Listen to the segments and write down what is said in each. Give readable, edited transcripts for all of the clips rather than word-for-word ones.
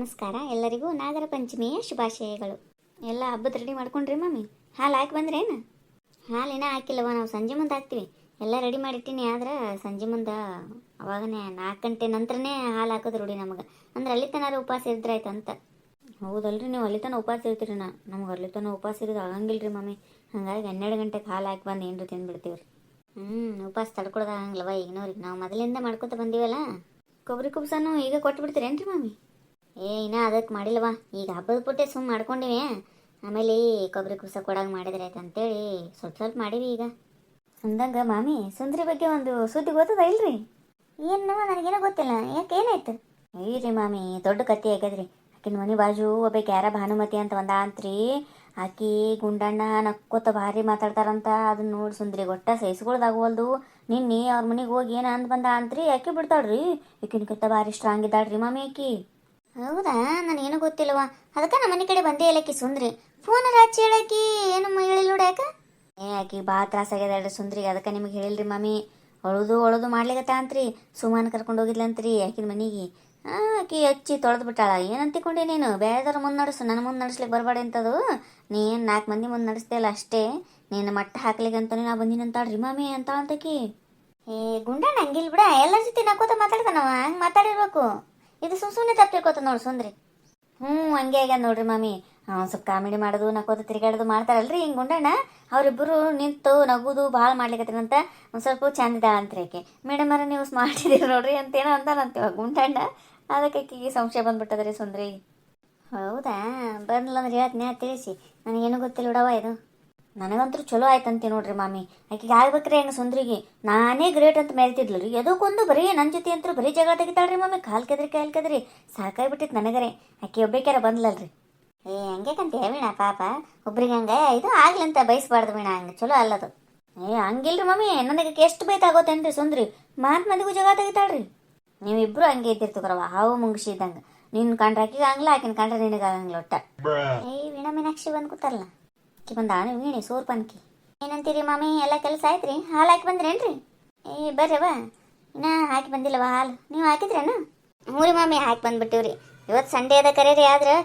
ನಮಸ್ಕಾರ ಎಲ್ಲರಿಗೂ ನಾಗರ ಪಂಚಮಿಯ ಶುಭಾಶಯಗಳು. ಎಲ್ಲ ಹಬ್ಬದ ರೆಡಿ ಮಾಡ್ಕೊಂಡ್ರಿ ಮಮ್ಮಿ? ಹಾಲು ಹಾಕಿ ಬಂದ್ರೇನು? ಹಾಲಿನ ಹಾಕಿಲ್ಲವ, ನಾವು ಸಂಜೆ ಮುಂದೆ ಹಾಕ್ತೀವಿ. ಎಲ್ಲ ರೆಡಿ ಮಾಡಿಟ್ಟಿನಿ, ಆದ್ರೆ ಸಂಜೆ ಮುಂದೆ ಅವಾಗನೇ 4 ಗಂಟೆ ನಂತರನೇ ಹಾಲು ಹಾಕೋದು ರೂಢಿ ನಮಗೆ. ಅಂದ್ರೆ ಅಲ್ಲಿ ತನಕ ಉಪವಾಸ ಇದ್ರಾಯ್ತು ಅಂತ. ಹೌದಲ್ರಿ, ನೀವು ಅಲ್ಲಿ ತನಕ ಉಪವಾಸ ಇರ್ತೀರಿ. ನಮ್ಗೆ ಅಲ್ಲಿ ತನಕ ಉಪವಾಸ ಇರೋದು ಆಗಂಗಿಲ್ಲ ರೀ ಮಮ್ಮಿ. ಹಾಗಾಗಿ 12 ಗಂಟೆಗೆ ಹಾಲು ಹಾಕಿ ಬಂದು ಏನ್ರಿ ತಿಂದ್ಬಿಡ್ತೀವಿ ರೀ. ಉಪವಾಸ ತಡ್ಕೊಳೋದಾಗಂಗಿಲ್ಲವ ಈಗಿನವ್ರಿಗೆ. ನಾವು ಮೊದಲಿಂದ ಮಾಡ್ಕೊತ ಬಂದೀವಲ್ಲ. ಕೊಬ್ಬರಿ ಕುಬ್ಸನು ಈಗ ಕೊಟ್ಬಿಡ್ತೀರೇನ್ರಿ ಮಮ್ಮಿ? ಇನ್ನ ಅದಕ್ಕೆ ಮಾಡಿಲ್ವಾ, ಈಗ ಹಬ್ಬದ ಪುಟ್ಟೆ ಸುಮ್ಮ ಮಾಡ್ಕೊಂಡಿವಿ. ಆಮೇಲೆ ಕೊಬ್ಬರಿ ಕುಬ್ಸ ಕೊಡಂಗೆ ಮಾಡಿದ್ರೆ ಆಯ್ತು ಅಂತೇಳಿ ಸ್ವಲ್ಪ ಸ್ವಲ್ಪ ಮಾಡೀವಿ ಈಗ. ಅಂದಂಗೆ ಮಾಮಿ, ಸುಂದ್ರಿ ಬಗ್ಗೆ ಒಂದು ಸುದ್ದಿ ಗೊತ್ತದ ಇಲ್ರಿ? ಏನು ನನಗೇನೋ ಗೊತ್ತಿಲ್ಲ, ಯಾಕೆ ಏನಾಯ್ತು? ರೀ ಮಾಮಿ, ದೊಡ್ಡ ಕತ್ತಿ ಆಗ್ಯದ್ರಿ. ಆಕಿನ ಮನೆ ಬಾಜು ಒಬ್ಬಾಕಿ ಯಾರ ಭಾನುಮತಿ ಅಂತ ಒಂದ ಅಂತ್ರಿ. ಆಕಿ ಗುಂಡಣ್ಣ ನಕ್ಕೋತ ಭಾರಿ ಮಾತಾಡ್ತಾರಂತ. ಅದನ್ನ ನೋಡಿ ಸುಂದ್ರಿ ಗೊಟ್ಟ ಸಹಿಸ್ಕೊಳ್ದಾಗವಲ್ದು. ನಿನ್ನೆ ಅವ್ರ ಮನೆಗೆ ಹೋಗಿ ಏನು ಅಂದ್ ಬಂದ ಅಂತ್ರಿ. ಆಕಿ ಬಿಡ್ತಾಳ್ರಿ, ಆಕಿನಕಿಂತ ಭಾರಿ ಸ್ಟ್ರಾಂಗ್ ಇದ್ದಾಳ್ರಿ ಮಾಮಿ ಆಕಿ. ಹೌದಾ, ನನಗೇನು ಗೊತ್ತಿಲ್ಲವ. ಅದಕ್ಕೆ ನಮ್ಮ ಮನೆ ಕಡೆ ಬಂದೇ ಇಲ್ಲಕ್ಕಿ ಸುಂದ್ರಿ. ಫೋನರ ಹಚ್ಚಿ ಹೇಳಕ್ಕಿ ಏನು ಹೇಳಿಲ್ಲ ನೋಡಿ. ಯಾಕೆ ಆಕಿ ಭಾಳ ತ್ರಾಸಾಗ್ಯದಲ್ರಿ ಸುಂದ್ರಿಗೆ. ಅದಕ್ಕೆ ನಿಮಗೆ ಹೇಳಿಲ್ರಿ ಮಾಮಿ. ಒಳದು ಮಾಡ್ಲಿಕತ್ತ ಅಂತ್ರಿ. ಸುಮಾನ್ ಕರ್ಕೊಂಡು ಹೋಗಿದ್ಲಂತ್ರಿ ಆಕಿನ ಮನೆಗೆ. ಆಕಿ ಹಚ್ಚಿ ತೊಳೆದು ಬಿಟ್ಟಾಳ. ಏನಂತಿಕೊಂಡೆ ನೀನು? ಬೇರೆದವ್ರ ಮುಂದೆ ನಡೆಸು, ನನ್ನ ಮುಂದೆ ನಡೆಸ್ಲಿಕ್ಕೆ ಬರಬೇಡ ಅಂತದು. ನೀನು 4 ಮಂದಿ ಮುಂದೆ ನಡೆಸ್ತೀಯಲ್ಲ ಅಷ್ಟೇ. ನೀನು ಮಟ್ಟ ಹಾಕ್ಲಿಕ್ಕೆ ಅಂತಾನೆ ನಾ ಬಂದಿನಂತಾಳ್ರಿ ಮಾಮಿ ಅಂತ ಅಂತಕಿ. ಗುಂಡಣ್ಣ ಹಂಗಿಲ್ ಬಿಡ, ಎಲ್ಲರ ಜೊತೆ ನಕ್ಕೋತ ಮಾತಾಡ್ತಾನವ. ಹಂಗೆ ಮಾತಾಡಿರ್ಬೇಕು. ಇದು ಸುಮ್ಮನೆ ತಪ್ಪಿರ್ಕೋತ ನೋಡಿ ಸುಂದ್ರಿ. ಹಂಗೆ ಆಗ್ಯಾದ ನೋಡ್ರಿ ಮಾಮಿ. ಸ್ವಲ್ಪ ಕಾಮಿಡಿ ಮಾಡೋದು, ನಕ್ಕೋತ ತಿರುಗಾಡೋದು ಮಾಡ್ತಾರಲ್ರಿ ಹಿಂಗೆ ಗುಂಡಣ್ಣ. ಅವರಿಬ್ಬರು ನಿಂತು ನಗುದು ಭಾಳ ಮಾಡ್ಲಿಕತ್ತೀರಂತ. ಒಂದು ಸ್ವಲ್ಪ ಚಂದ ಇದ್ದಾಳಂತ್ರಿ ಆಕೆ. ಮೇಡಮರ ನೀವು ಸ್ಮಾರ್ಟ್ ಇದೀರಿ ನೋಡ್ರಿ ಅಂತೇನೋ ಅಂತಾನಂತೀವ ಗುಂಡಣ್ಣ. ಅದಕ್ಕೆ ಆಕೆಗೆ ಸಂಶಯ ಬಂದ್ಬಿಟ್ಟದ್ರಿ ಸುಂದ್ರಿ. ಹೌದಾ, ಬಂದ್ಲ ಅಂದ್ರೆ ಹೇಳ್ತೀನಿ ತಿಳಿಸಿ. ನನಗೇನು ಗೊತ್ತಿಲ್ಲ ಬಿಡವ ಇದು. ನನಗಂತೂ ಚಲೋ ಆಯ್ತಂತೆ ನೋಡ್ರಿ ಮಾಮಿ. ಆಕೆಗೆ ಆಗ್ಬೇಕ್ರಿ ಹೆಂಗೆ ಸುಂದ್ರಿಗೆ. ನಾನೇ ಗ್ರೇಟ್ ಅಂತ ಮೆರಿತಿದ್ಲು ರೀ. ಅದಕ್ಕೊಂದು ಬರೀ ನನ್ನ ಜೊತೆ ಅಂತೂ ಬರೀ ಜಗಳ ತೆಗಿತಾಳ್ರಿ ಮಾಮಿ. ಕಾಲ್ ಕೆದ್ರಿ ಸಾಕಾಗ್ಬಿಟ್ಟಿತ್ತು ನನಗರೆ. ಆಕೆ ಒಬ್ಬೇಕ್ಯಾರ ಬಂದ್ಲಲ್ರಿ. ಹಂಗೇಕಂತ ವೀಣಾ ಪಾಪ. ಒಬ್ರಿಗೆ ಹಂಗೆ ಇದು ಆಗ್ಲಂತ ಬಯಸ್ಬಾರ್ದು ವೀಣಾ, ಹಂಗೆ ಚಲೋ ಅಲ್ಲದು. ಹಂಗಿಲ್ರಿ ಮಮ್ಮಿ, ನನಗೆ ಎಷ್ಟು ಬೈತಾಗೋತೇನ್ರಿ ಸುಂದ್ರಿ. ಮಂದಿಗೂ ಜಗಳ ತೆಗಿತಾಳ್ರಿ. ನೀವಿಬ್ರು ಹಂಗೆ ಇದ್ದಿರ್ತಕ್ರವ, ಹಾವು ಮುಂಗ್ಸಿದ್ದಂಗೆ. ನಿನ್ನ ಕಂಡ್ರೆ ಆಕಿಗೆ ಆಗಲ್ಲ, ಆಕಿನ ಕಂಡ್ರೆ ನಿನಗೆ ಆಗಂಗಿಲ್ಲ ಒಟ್ಟ. ವೀಣಾ ಮೀನಾಕ್ಷಿ ಬಂದು ಕೂತಾರಲ್ಲ, ಆಕಿ ಬಂದಾಳ ವೀಣಿ ಸೋರ್ಪನ್ಕಿ. ಏನಂತೀರಿ ಮಾಮಿ, ಎಲ್ಲ ಕೆಲಸ ಆಯ್ತ್ರಿ? ಹಾಲು ಹಾಕಿ ಬಂದ್ರೇನ್ರಿ? ಬರ್ರವ, ಇನ್ನ ಹಾಕಿ ಬಂದಿಲ್ಲವ ಹಾಲು. ನೀವು ಹಾಕಿದ್ರೇನು? ಹ್ಞೂ ರೀ ಮಾಮಿ, ಹಾಕಿ ಬಂದ್ಬಿಟ್ಟಿವ್ರಿ. ಇವತ್ತು ಸಂಡೇ ಅದ ಕರೆ ರೀ. ಆದ್ರೆ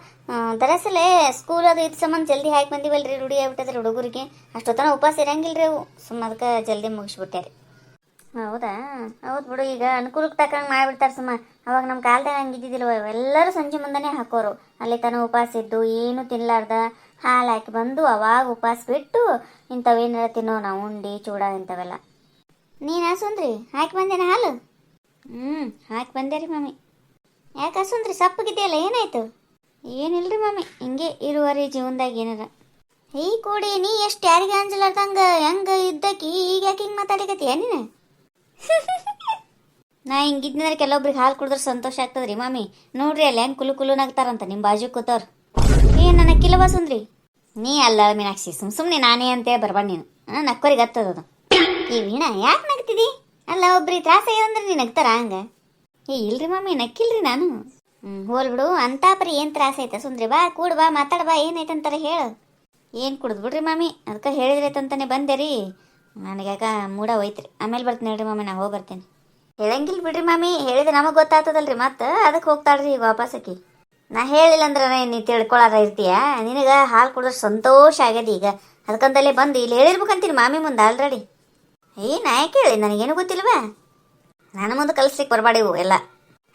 ದರಸಲೆ ಸ್ಕೂಲ್ ಅದು ಇದು ಸಂಬಂಧ ಜಲ್ದಿ ಹಾಕಿ ಬಂದಿವಲ್ರಿ. ರೂಢಿ ಆಗ್ಬಿಟ್ಟದ್ರಿ ಹುಡುಗರಿಗೆ. ಅಷ್ಟೊತ್ತನ ಉಪವಾಸ ಇರಂಗಿಲ್ರಿ ಅವು. ಅದಕ್ಕೆ ಜಲ್ದಿ ಮುಗಿಸ್ಬಿಟ್ಟಾರಿ. ಹೌದಾ? ಹೌದು ಬಿಡು, ಈಗ ಅನುಕೂಲಕ್ಕೆ ತಕ್ಕಂಗೆ ಮಾಡಿಬಿಡ್ತಾರೆ ಸುಮ್ಮ. ಅವಾಗ ನಮ್ಮ ಕಾಲದಾಗ ಹಂಗೆ ಇದ್ದಿದ್ದಿಲ್ವ. ಎಲ್ಲರೂ ಸಂಜೆ ಮುಂದೆನೇ ಹಾಕೋರು. ಅಲ್ಲಿ ತನಕ ಉಪವಾಸ ಇದ್ದು ಏನೂ ತಿನ್ಲಾರ್ದ ಹಾಲು ಹಾಕಿ ಬಂದು ಅವಾಗ ಉಪವಾಸ ಬಿಟ್ಟು ಇಂಥವೇನಾರ ತಿನ್ನೋ ನಾವು ಉಂಡಿ ಚೂಡ ಇಂಥವೆಲ್ಲ. ನೀನು ಹಸುಂದ್ರಿ ಹಾಕಿ ಬಂದೇನ ಹಾಲು? ಹಾಕಿ ಬಂದೆ ರೀ ಮಮ್ಮಿ. ಯಾಕೆ ಹಸುಂದ್ರಿ ಸಪ್ಪಗಿದೆಯಲ್ಲ, ಏನಾಯ್ತು? ಏನಿಲ್ರಿ ಮಮ್ಮಿ, ಹಿಂಗೆ ಇರುವರಿ ಜೀವನದಾಗ ಏನಾರ. ಕೋಡಿ, ನೀ ಎಷ್ಟು ಯಾರಿಗೆ ಅಂಜಲಾರ್ದಂಗ ಹೆಂಗೆ ಇದ್ದಕಿ ಈಗ ಯಾಕೆ ಹಿಂಗೆ ಮಾತಾಡಿಕತ್ತೀಯ ನೀನು? ನಾ ಹಿಂಗಿದ್ನಂದ್ರೆ ಕೆಲವೊಬ್ರಿಗೆ ಹಾಲು ಕುಡಿದ್ರೆ ಸಂತೋಷ ಆಗ್ತದ್ರಿ ಮಾಮಿ. ನೋಡ್ರಿ ಅಲ್ಲಿ ಹೆಂಗೆ ಕುಲು ನಗ್ತಾರಂತ ನಿಮ್ಮ ಬಾಜು ಕೂತವ್ರು. ನನ್ನ ಕಿಲವ ಸುಂದ್ರಿ. ನೀ ಅಲ್ಲ ಮೀನಾಕ್ಷಿ, ಸುಮ್ಮನೆ ನಾನೇ ಅಂತೇಳಿ ಬರ್ಬೇಡ ನೀನು. ನಕ್ಕೋರಿಗೆ ಹತ್ತದದು. ವೀಣಾ ಯಾಕೆ ನಗ್ತಿದಿ? ಅಲ್ಲ ಒಬ್ರಿಗೆ ತ್ರಾಸ ಅಂದ್ರೆ ನೀ ನಗ್ತಾರ ಹಂಗ? ಇಲ್ರಿ ಮಮ್ಮಿ, ನಕ್ಕಿಲ್ರಿ ನಾನು. ಹೋಲ್ ಬಿಡು, ಅಂತಾಪರಿ ಏನು ತ್ರಾಸ ಐತೆ ಸುಂದ್ರಿ. ಬಾ ಕೂಡ್ ಬಾ, ಮಾತಾಡ ಬಾ, ಏನೈತಂತಾರ ಹೇಳು. ಏನು ಕುಡ್ದು ಬಿಡ್ರಿ ಮಾಮಿ, ಅದಕ್ಕೆ ಹೇಳಿದ್ರೈತಂತಾನೆ ಬಂದೆ ರೀ. ನನಗ್ಯಾಕ ಮೂಡ ಹೋಯ್ತ್ರಿ. ಆಮೇಲೆ ಬರ್ತೀನಿ ಹೇಳ್ರಿ ಮಾಮಿ, ನಾ ಹೋಗಿ ಬರ್ತೇನೆ. ಹೇಳಂಗಿಲ್ಲ ಬಿಡ್ರಿ ಮಾಮಿ, ಹೇಳಿದ್ರೆ ನಮಗೆ ಗೊತ್ತಾಗ್ತದಲ್ರಿ. ಮತ್ತೆ ಅದಕ್ಕೆ ಹೋಗ್ತಾಳ್ರಿ ಈಗ ವಾಪಸ್ಸಕಿ. ನಾ ಹೇಳಿಲ್ಲ ಅಂದ್ರೆ ನೀ ತಿಳ್ಕೊಳಾರ ಇರ್ತೀಯ? ನಿನಗೆ ಹಾಲು ಕುಡಿದ್ರೆ ಸಂತೋಷ ಆಗ್ಯದ ಈಗ. ಅದಕ್ಕಂತಲೇ ಬಂದು ಇಲ್ಲಿ ಹೇಳಿರ್ಬೇಕಂತೀನಿ ಮಾಮಿ ಮುಂದೆ ಆಲ್ರೆಡಿ. ನಾ ಯಾಕೆ ಹೇಳಿ? ನನಗೇನು ಗೊತ್ತಿಲ್ವಾ? ನನ್ನ ಮುಂದೆ ಕಲಿಸ್ಲಿಕ್ಕೆ ಬರಬೇಡಿವು ಎಲ್ಲ.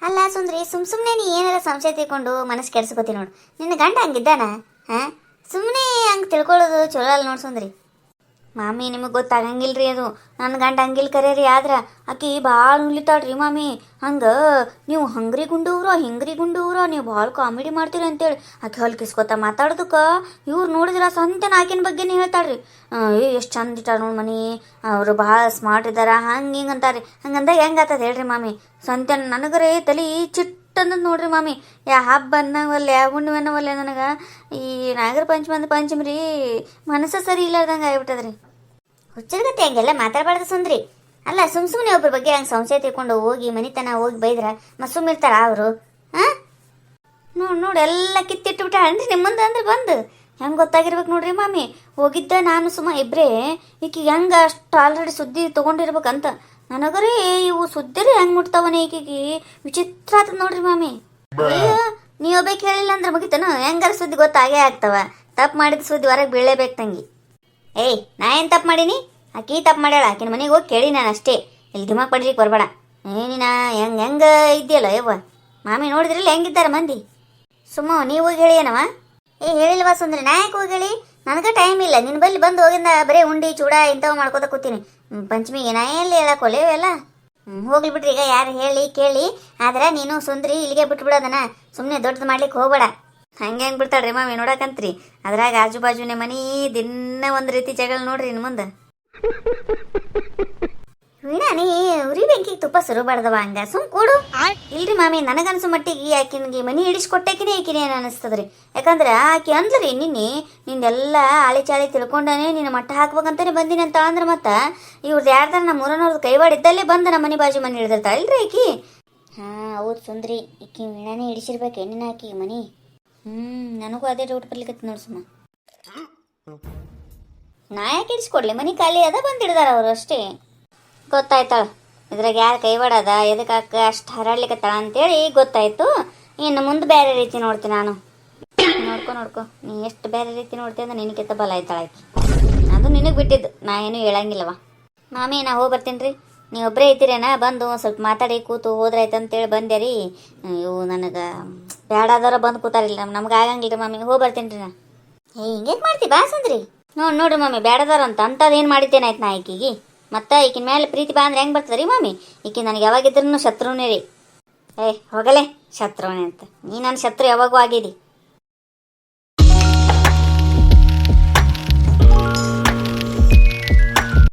ಅಲ್ಲ ಸುಂದ್ರಿ, ಸುಮ್ಮನೆ ನೀ ಏನಾರ ಸಂಶಯ ತಿಳ್ಕೊಂಡು ಮನಸ್ಸು ಕೆಡ್ಸ್ಕೊತಿ ನೋಡು. ನಿನ್ನ ಗಂಡ ಹಂಗಿದ್ದಾನ? ಸುಮ್ಮನೆ ಹಂಗೆ ತಿಳ್ಕೊಳ್ಳೋದು ಚಲೋ ಅಲ್ಲ ನೋಡಿ ಸುಂದ್ರಿ. ಮಾಮಿ ನಿಮಗೆ ಗೊತ್ತಾಗಂಗಿಲ್ರಿ ಅದು. ನನ್ನ ಗಂಡ ಹಂಗಿಲ್ ಕರೀರಿ. ಆದ್ರೆ ಆಕಿ ಭಾಳ ಉಳಿತಾಳ್ರಿ ಮಾಮಿ. ಹಂಗೆ ನೀವು ಹಂಗ್ರಿ ಗುಂಡೂವ್ರ ನೀವು ಭಾಳ ಕಾಮಿಡಿ ಮಾಡ್ತೀರಿ ಅಂತೇಳಿ ಆಕೆ ಹೊಲ್ ಕಿಸ್ಕೊತ ಮಾತಾಡೋದಕ್ಕೆ ಇವ್ರು ನೋಡಿದ್ರೆ ಸಂತೆನ ಆಕಿನ ಬಗ್ಗೆನೇ ಹೇಳ್ತಾಳ್ರಿ. ಎಷ್ಟು ಚಂದ ಇಟ್ಟಾರ ನೋಡಿ ಮನೆ, ಅವರು ಭಾಳ ಸ್ಮಾರ್ಟ್ ಇದ್ದಾರ, ಹಂಗೆ ಹಿಂಗೆ ಅಂತಾರೆ. ಹಂಗಂದಾಗ ಹೆಂಗೆ ಆಗ್ತದೆ ಹೇಳ್ರಿ ಮಾಮಿ? ಸಂತೆನ ನನಗರೇ ತಲೆ ಚಿಟ್ಟಂದ್ ನೋಡ್ರಿ ಮಾಮಿ. ಹಬ್ಬ ಅನ್ನವಲ್ಲ, ಯಾವ ಹುಣ್ಣಿಮೆ ಅನ್ನವಲ್ಲ. ನನಗೆ ಈ ನಾಗರ ಪಂಚಮಿ ರೀ ಮನಸ್ಸು ಸರಿ ಇಲ್ಲಾರ್ದಂಗೆ ಆಗ್ಬಿಟ್ಟದ್ರಿ. ಹುಚ್ಚರ್ಗತ್ತೆ ಹಂಗೆಲ್ಲ ಮಾತಾಡಬಾರ್ದು ಸುಂದ್ರಿ. ಅಲ್ಲ ಸುಮ್ಮನೆ ಒಬ್ಬರ ಬಗ್ಗೆ ಹಂಗೆ ಸಂಶಯ ತಿಳ್ಕೊಂಡು ಹೋಗಿ ಮನಿತನ ಹೋಗಿ ಬೈದ್ರ ಮತ್ತೆ ಸುಮ್ಮಿರ್ತಾರ ಅವರು? ನೋಡಿ ಎಲ್ಲ ಕಿತ್ತಿಟ್ಟು ಬಿಟ್ಟಾಳ್ರಿ ನಿಮ್ಮ ಮುಂದೆ. ಅಂದ್ರೆ ಬಂದು ಹೆಂಗೆ ಗೊತ್ತಾಗಿರ್ಬೇಕು ನೋಡ್ರಿ ಮಾಮಿ. ಹೋಗಿದ್ದ ನಾನು ಇಬ್ಬರೇ. ಈಕಿಗೆ ಹೆಂಗೆ ಅಷ್ಟು ಆಲ್ರೆಡಿ ಸುದ್ದಿ ತೊಗೊಂಡಿರ್ಬೇಕಂತ. ನನಗರೇ ಇವು ಸುದ್ದಿರಿ ಹೆಂಗೆ ಮುಟ್ತಾವನೇ ಈಕಿಗೆ ವಿಚಿತ್ರ ಆತದ ನೋಡ್ರಿ ಮಾಮಿ. ನೀವು ಒಬ್ಬಕ್ಕೆ ಹೇಳಿಲ್ಲ ಅಂದ್ರೆ ಮುಗಿತನು, ಹೆಂಗಾರ ಸುದ್ದಿ ಗೊತ್ತಾಗೇ ಆಗ್ತವ. ತಪ್ಪು ಮಾಡಿದ ಸುದ್ದಿ ಹೊರಗೆ ಬೀಳಲೇಬೇಕು ತಂಗಿ. ಏಯ್ ನಾ ಏನು ತಪ್ಪು ಮಾಡೀನಿ? ಆಕಿ ತಪ್ಪು ಮಾಡ್ಯಾಳ, ಆಕಿನ ಮನೆಗೆ ಹೋಗಿ ಕೇಳಿ ನಾನು ಅಷ್ಟೇ. ಇಲ್ಲಿ ದಿಮಾಕ್ ಪಡ್ಲಿಕ್ಕೆ ಬರಬೇಡ. ಏನಿನ ಹೆಂಗೆ ಇದೆಯಲ್ಲ ಯವ್ವ, ಮಾಮಿ ನೋಡಿದ್ರಲ್ಲ ಹೆಂಗಿದ್ದಾರೆ ಮಂದಿ. ಸುಮ್ಮ ನೀವು ಹೋಗಿ ಹೇಳಿ ಏನವ? ಹೇಳಿಲ್ವಾ ಸುಂದ್ರಿ, ನಾ ಯಾಕೆ ಹೋಗಿ ಹೇಳಿ? ನನಗೆ ಟೈಮ್ ಇಲ್ಲ. ನಿನ್ನ ಬಲ್ಲಿ ಬಂದು ಹೋಗಿಂದ ಬರೀ ಉಂಡಿ ಚೂಡ ಇಂಥವು ಮಾಡ್ಕೋತ ಕೂತೀನಿ. ಪಂಚಮಿಗೆ ನಾ ಎಲ್ಲಿ ಹೇಳಕ್ಕೋಲ್ಲ ಇವೆಲ್ಲ. ಹೋಗ್ಲಿ ಬಿಡ್ರಿ, ಈಗ ಯಾರು ಹೇಳಿ ಕೇಳಿ. ಆದ್ರೆ ನೀನು ಸುಂದ್ರಿ ಇಲ್ಲಿಗೆ ಬಿಟ್ಬಿಡೋದನ, ಸುಮ್ಮನೆ ದೊಡ್ಡದು ಮಾಡ್ಲಿಕ್ಕೆ ಹೋಗ್ಬೇಡ. ಹಂಗೆ ಹೆಂಗೆ ಬಿಡ್ತಾಳ್ರಿ ಮಾಮಿ ನೋಡಕಂತ್ರಿ. ಅದ್ರಾಗ ಆಜು ಬಾಜುನೇ ಮನಿ ದಿನ ಒಂದು ರೀತಿ ಜಗಳ ನೋಡ್ರಿ ಇನ್ನು ಮುಂದೆ. ವೀಣಾ ನೀ ಉರಿ ಬೆಂಕಿಗೆ ತುಪ್ಪ ಸುರಬಾರ್ದವ, ಹಂಗ ಸುಮ್ ಕೂಡು. ಇಲ್ರಿ ಮಾಮಿ, ನನಗನ್ಸು ಮಟ್ಟಿಗೆ ಆಕಿನ್ಗೆ ಮನಿ ಹಿಡಿಸ್ಕೊಟ್ಟಕಿನೇ ಆಕಿನೇ ಏನು ಅನಿಸ್ತದ್ರಿ. ಯಾಕಂದ್ರೆ ಆಕಿ ಅಂದ್ರಿ ನಿಂದೆಲ್ಲ ಆಳಿ ಚಾಳಿ ತಿಳ್ಕೊಂಡಾನೆ ನಿನ್ನ ಮಟ್ಟ ಹಾಕ್ಬೇಕಂತಾನೆ ಬಂದಿನಿ ಅಂತ ಅಂದ್ರೆ ಮತ್ತೆ ಇವ್ರದ್ದು ಯಾರ್ದಾರ ನಮ್ಮ ಮೂರನವ್ರದ್ದು ಕೈವಾಡಿದ್ದಲ್ಲೇ ಬಂದು ನಮ್ಮ ಮನೆ ಬಾಜು ಮನೆ ಹಿಡಿದಿರ್ತಾಳೆ ಇಲ್ರಿ ಆಕಿ. ಹೌದು ಸುಂದ್ರಿ, ಈಕಿ ವೀಣಾನೇ ಹಿಡಿಸಿರ್ಬೇಕು ಹೆಣ್ಣಿನ ಆಕಿ ಮನಿ. ನನಗೂ ಅದೇ ಡೌಟ್ ಬರ್ಲಿಕ್ಕೆ ನೋಡಿ ಸುಮ್ಮ. ನಾ ಯಾಕೆ ಹಿಡಿಸ್ಕೊಡ್ಲಿ? ಮನಿ ಖಾಲಿ ಅದ ಬಂದು ಹಿಡ್ದಾರ ಅವರು ಅಷ್ಟೇ. ಗೊತ್ತಾಯ್ತಾಳ ಇದ್ರಾಗ ಯಾರು ಕೈವಾಡದ ಎದಕ್ಕೆ ಅಷ್ಟು ಹರಡ್ಲಿಕ್ಕತ್ತಾಳ ಅಂತೇಳಿ ಗೊತ್ತಾಯ್ತು. ಇನ್ನು ಮುಂದೆ ಬೇರೆ ರೀತಿ ನೋಡ್ತೀನಿ ನಾನು. ನೋಡ್ಕೊ ನೀ ಎಷ್ಟು ಬೇರೆ ರೀತಿ ನೋಡ್ತೀನಿ ಅಂದ್ರೆ ನಿನಗಿಂತ ಬಲ ಆಯ್ತಾಳ ಆಕಿ. ಅದು ನಿನಗೆ ಬಿಟ್ಟಿದ್ದು, ನಾ ಏನು ಹೇಳಂಗಿಲ್ಲವ. ಮಾಮಿ ನಾ ಹೋಗಿ ಬರ್ತೀನಿ ರೀ. ನೀವು ಒಬ್ಬರೇ ಐತಿರೇನ? ಬಂದು ಸ್ವಲ್ಪ ಮಾತಾಡಿ ಕೂತು ಹೋದ್ರಾಯ್ತು ಅಂತೇಳಿ ಬಂದೆ ರೀ. ಇವು ನನಗೆ ಬೇಡಾದವ್ರ ಬಂದು ಕೂತಾರಿಲ್ಲ, ನಮ್ಗೆ ಆಗಂಗಿಲ್ಲ ಮಾಮಿ. ಹೋಗಿ ಬರ್ತೀನಿ ರೀ ನಾ. ಹಿಂಗೆ ಮಾಡ್ತಿ ಬಾ ಸುಂದ್ರಿ. ನೋಡ್ರಿ ಮಾಮಿ, ಬೇಡದವ್ರು ಅಂಥದ್ದು ಏನು ಮಾಡಿದ್ದೇನೆ ಆಯ್ತು ನಾ ಆಕಿಗೆ. ಮತ್ತು ಈಕಿನ ಮೇಲೆ ಪ್ರೀತಿ ಬಾ ಅಂದ್ರೆ ಹೆಂಗೆ ಬರ್ತದೆ ರೀ ಮಾಮಿ? ಈಕಿ ನನಗೆ ಯಾವಾಗಿದ್ರೂ ಶತ್ರುನೇ ರೀ. ಹೋಗಲೇ ಶತ್ರುವೇ ಅಂತ. ನೀ ನನ್ನ ಶತ್ರು ಯಾವಾಗೂ ಆಗಿದಿ.